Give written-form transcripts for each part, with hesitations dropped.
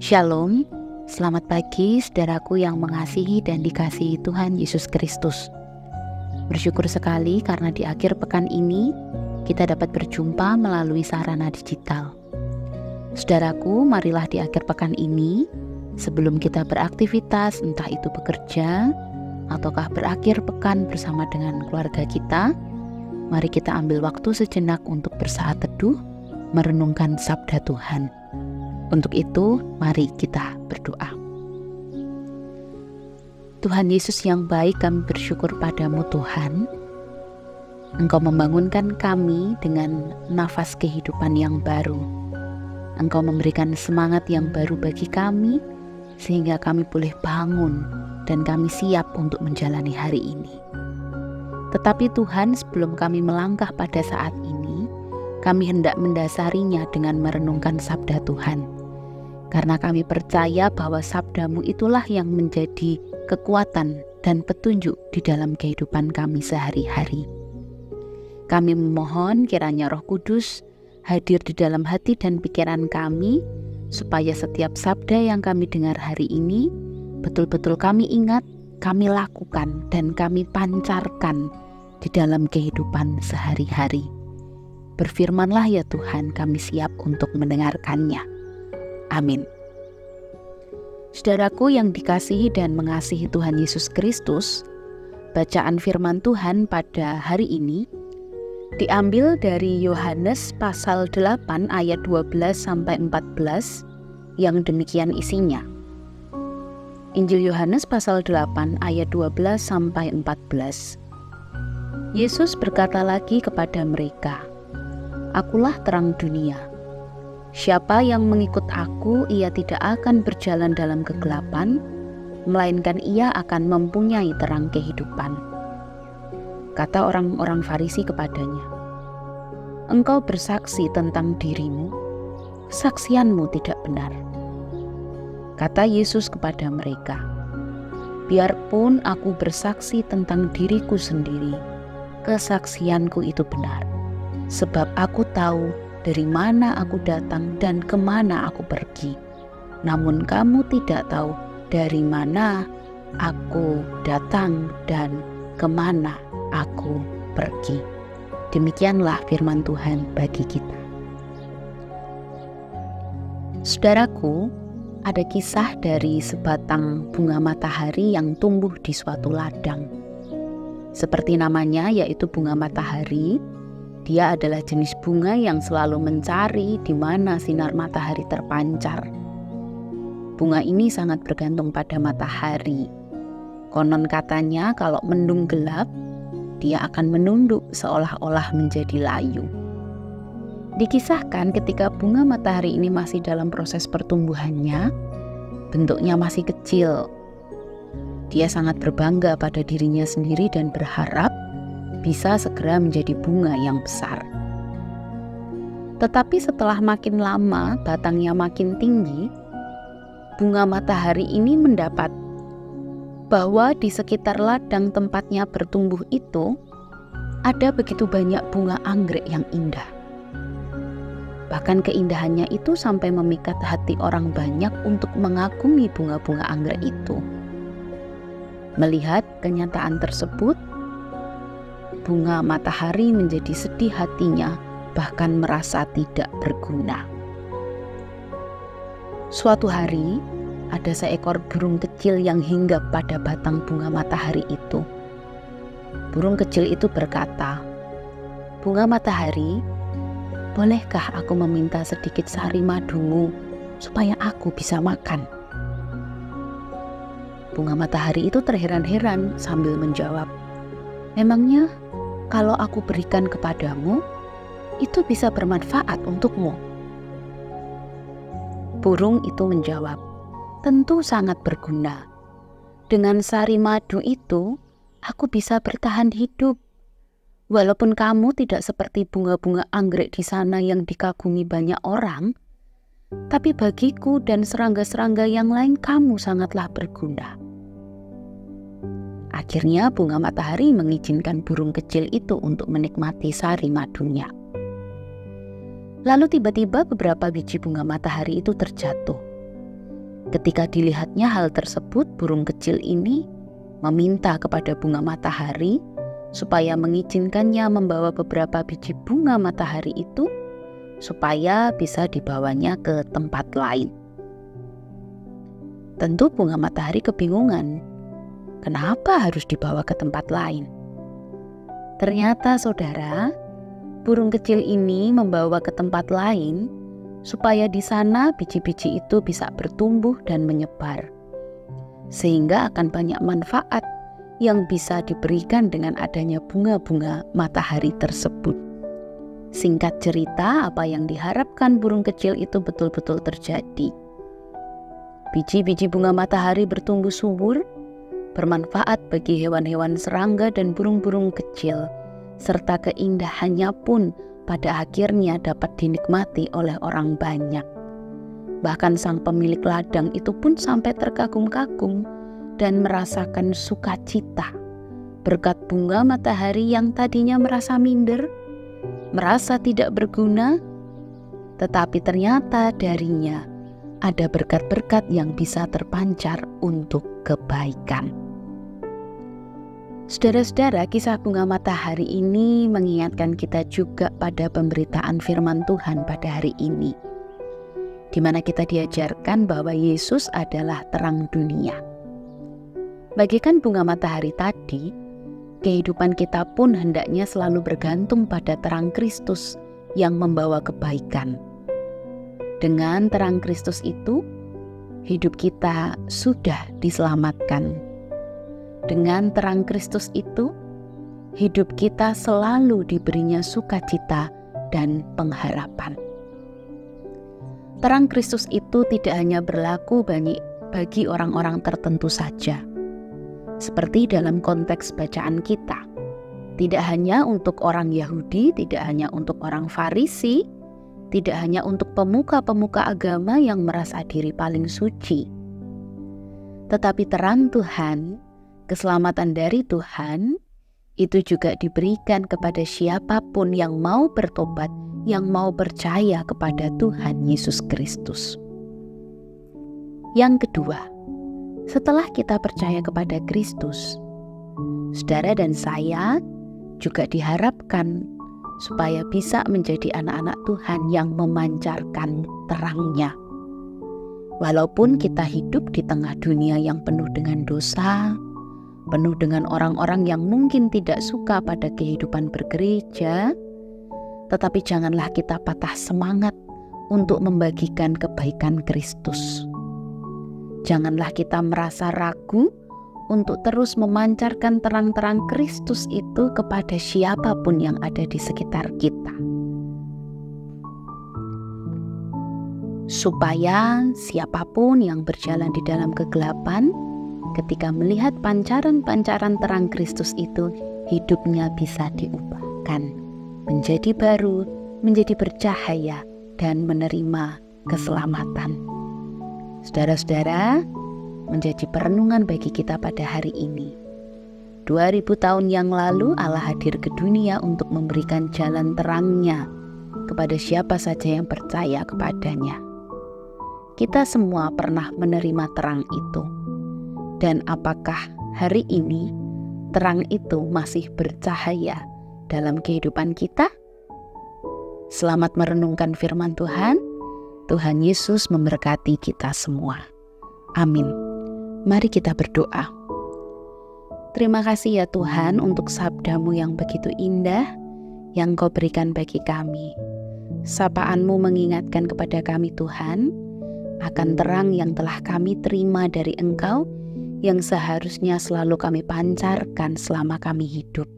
Shalom, selamat pagi saudaraku yang mengasihi dan dikasihi Tuhan Yesus Kristus. Bersyukur sekali karena di akhir pekan ini kita dapat berjumpa melalui sarana digital. Saudaraku, marilah di akhir pekan ini, sebelum kita beraktivitas entah itu bekerja ataukah berakhir pekan bersama dengan keluarga kita, mari kita ambil waktu sejenak untuk bersaat teduh, merenungkan sabda Tuhan. Untuk itu, mari kita berdoa. Tuhan Yesus yang baik, kami bersyukur padamu Tuhan. Engkau membangunkan kami dengan nafas kehidupan yang baru. Engkau memberikan semangat yang baru bagi kami, sehingga kami boleh bangun dan kami siap untuk menjalani hari ini. Tetapi Tuhan, sebelum kami melangkah pada saat ini, kami hendak mendasarinya dengan merenungkan sabda Tuhan. Karena kami percaya bahwa sabdamu itulah yang menjadi kekuatan dan petunjuk di dalam kehidupan kami sehari-hari. Kami memohon kiranya Roh Kudus hadir di dalam hati dan pikiran kami, supaya setiap sabda yang kami dengar hari ini, betul-betul kami ingat, kami lakukan, dan kami pancarkan di dalam kehidupan sehari-hari. Berfirmanlah ya Tuhan, kami siap untuk mendengarkannya. Amin. Saudaraku yang dikasihi dan mengasihi Tuhan Yesus Kristus, bacaan firman Tuhan pada hari ini diambil dari Yohanes pasal 8 ayat 12-14 yang demikian isinya. Injil Yohanes pasal 8 ayat 12-14. Yesus berkata lagi kepada mereka, "Akulah terang dunia. Siapa yang mengikut aku, ia tidak akan berjalan dalam kegelapan, melainkan ia akan mempunyai terang kehidupan." Kata orang-orang Farisi kepadanya, "Engkau bersaksi tentang dirimu, kesaksianmu tidak benar." Kata Yesus kepada mereka, "Biarpun aku bersaksi tentang diriku sendiri, kesaksianku itu benar, sebab aku tahu dari mana aku datang dan kemana aku pergi. Namun kamu tidak tahu dari mana aku datang dan kemana aku pergi." Demikianlah firman Tuhan bagi kita. Saudaraku, ada kisah dari sebatang bunga matahari yang tumbuh di suatu ladang. Seperti namanya, yaitu bunga matahari, dia adalah jenis bunga yang selalu mencari di mana sinar matahari terpancar. Bunga ini sangat bergantung pada matahari. Konon katanya kalau mendung gelap, dia akan menunduk seolah-olah menjadi layu. Dikisahkan ketika bunga matahari ini masih dalam proses pertumbuhannya, bentuknya masih kecil. Dia sangat berbangga pada dirinya sendiri dan berharap bisa segera menjadi bunga yang besar. Tetapi setelah makin lama, batangnya makin tinggi, bunga matahari ini mendapat bahwa di sekitar ladang tempatnya bertumbuh itu ada begitu banyak bunga anggrek yang indah. Bahkan keindahannya itu sampai memikat hati orang banyak untuk mengagumi bunga-bunga anggrek itu. Melihat kenyataan tersebut, bunga matahari menjadi sedih hatinya, bahkan merasa tidak berguna. Suatu hari, ada seekor burung kecil yang hinggap pada batang bunga matahari itu. Burung kecil itu berkata, "Bunga matahari, bolehkah aku meminta sedikit sari madumu supaya aku bisa makan?" Bunga matahari itu terheran-heran sambil menjawab, "Memangnya kalau aku berikan kepadamu, itu bisa bermanfaat untukmu?" Burung itu menjawab, "Tentu sangat berguna. Dengan sari madu itu, aku bisa bertahan hidup. Walaupun kamu tidak seperti bunga-bunga anggrek di sana yang dikagumi banyak orang, tapi bagiku dan serangga-serangga yang lain kamu sangatlah berguna." Akhirnya bunga matahari mengizinkan burung kecil itu untuk menikmati sari madunya. Lalu tiba-tiba beberapa biji bunga matahari itu terjatuh. Ketika dilihatnya hal tersebut, burung kecil ini meminta kepada bunga matahari supaya mengizinkannya membawa beberapa biji bunga matahari itu supaya bisa dibawanya ke tempat lain. Tentu bunga matahari kebingungan, kenapa harus dibawa ke tempat lain? Ternyata saudara, burung kecil ini membawa ke tempat lain supaya di sana biji-biji itu bisa bertumbuh dan menyebar, sehingga akan banyak manfaat yang bisa diberikan dengan adanya bunga-bunga matahari tersebut. Singkat cerita, apa yang diharapkan burung kecil itu betul-betul terjadi. Biji-biji bunga matahari bertumbuh subur, bermanfaat bagi hewan-hewan serangga dan burung-burung kecil, serta keindahannya pun pada akhirnya dapat dinikmati oleh orang banyak. Bahkan sang pemilik ladang itu pun sampai terkagum-kagum dan merasakan sukacita berkat bunga matahari yang tadinya merasa minder, merasa tidak berguna, tetapi ternyata darinya ada berkat-berkat yang bisa terpancar untuk kebaikan. Saudara-saudara, kisah bunga matahari ini mengingatkan kita juga pada pemberitaan firman Tuhan pada hari ini, di mana kita diajarkan bahwa Yesus adalah terang dunia. Bagaikan bunga matahari tadi, kehidupan kita pun hendaknya selalu bergantung pada terang Kristus yang membawa kebaikan. Dengan terang Kristus itu, hidup kita sudah diselamatkan. Dengan terang Kristus itu, hidup kita selalu diberinya sukacita dan pengharapan. Terang Kristus itu tidak hanya berlaku bagi orang-orang tertentu saja. Seperti dalam konteks bacaan kita, tidak hanya untuk orang Yahudi, tidak hanya untuk orang Farisi, tidak hanya untuk pemuka-pemuka agama yang merasa diri paling suci. Tetapi terang Tuhan, keselamatan dari Tuhan, itu juga diberikan kepada siapapun yang mau bertobat, yang mau percaya kepada Tuhan Yesus Kristus. Yang kedua, setelah kita percaya kepada Kristus, saudara dan saya juga diharapkan supaya bisa menjadi anak-anak Tuhan yang memancarkan terang-Nya. Walaupun kita hidup di tengah dunia yang penuh dengan dosa, penuh dengan orang-orang yang mungkin tidak suka pada kehidupan bergereja, tetapi janganlah kita patah semangat untuk membagikan kebaikan Kristus. Janganlah kita merasa ragu untuk terus memancarkan terang-terang Kristus itu kepada siapapun yang ada di sekitar kita. Supaya siapapun yang berjalan di dalam kegelapan, ketika melihat pancaran-pancaran terang Kristus itu, hidupnya bisa diubahkan menjadi baru, menjadi bercahaya, dan menerima keselamatan. Saudara-saudara, menjadi perenungan bagi kita pada hari ini. 2000 tahun yang lalu Allah hadir ke dunia untuk memberikan jalan terang-Nya kepada siapa saja yang percaya kepadanya. Kita semua pernah menerima terang itu. Dan apakah hari ini terang itu masih bercahaya dalam kehidupan kita? Selamat merenungkan firman Tuhan. Tuhan Yesus memberkati kita semua. Amin. Mari kita berdoa. Terima kasih ya Tuhan untuk sabda-Mu yang begitu indah yang Kau berikan bagi kami. Sapaan-Mu mengingatkan kepada kami Tuhan akan terang yang telah kami terima dari Engkau, yang seharusnya selalu kami pancarkan selama kami hidup.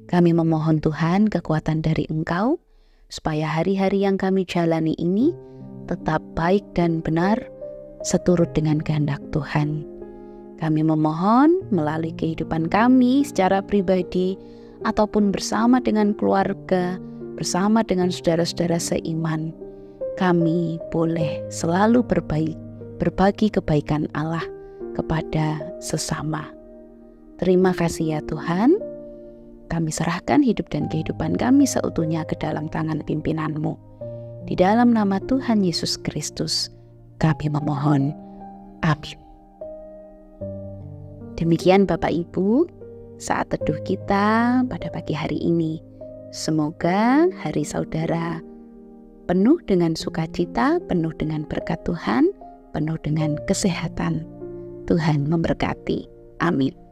Kami memohon Tuhan kekuatan dari Engkau, supaya hari-hari yang kami jalani ini tetap baik dan benar seturut dengan kehendak Tuhan. Kami memohon melalui kehidupan kami secara pribadi ataupun bersama dengan keluarga, bersama dengan saudara-saudara seiman, kami boleh selalu berbagi kebaikan Allah kepada sesama. Terima kasih ya Tuhan. Kami serahkan hidup dan kehidupan kami seutuhnya ke dalam tangan pimpinan-Mu. Di dalam nama Tuhan Yesus Kristus, kami memohon. Amin. Demikian Bapak Ibu, saat teduh kita pada pagi hari ini. Semoga hari saudara penuh dengan sukacita, penuh dengan berkat Tuhan, penuh dengan kesehatan. Tuhan memberkati. Amin.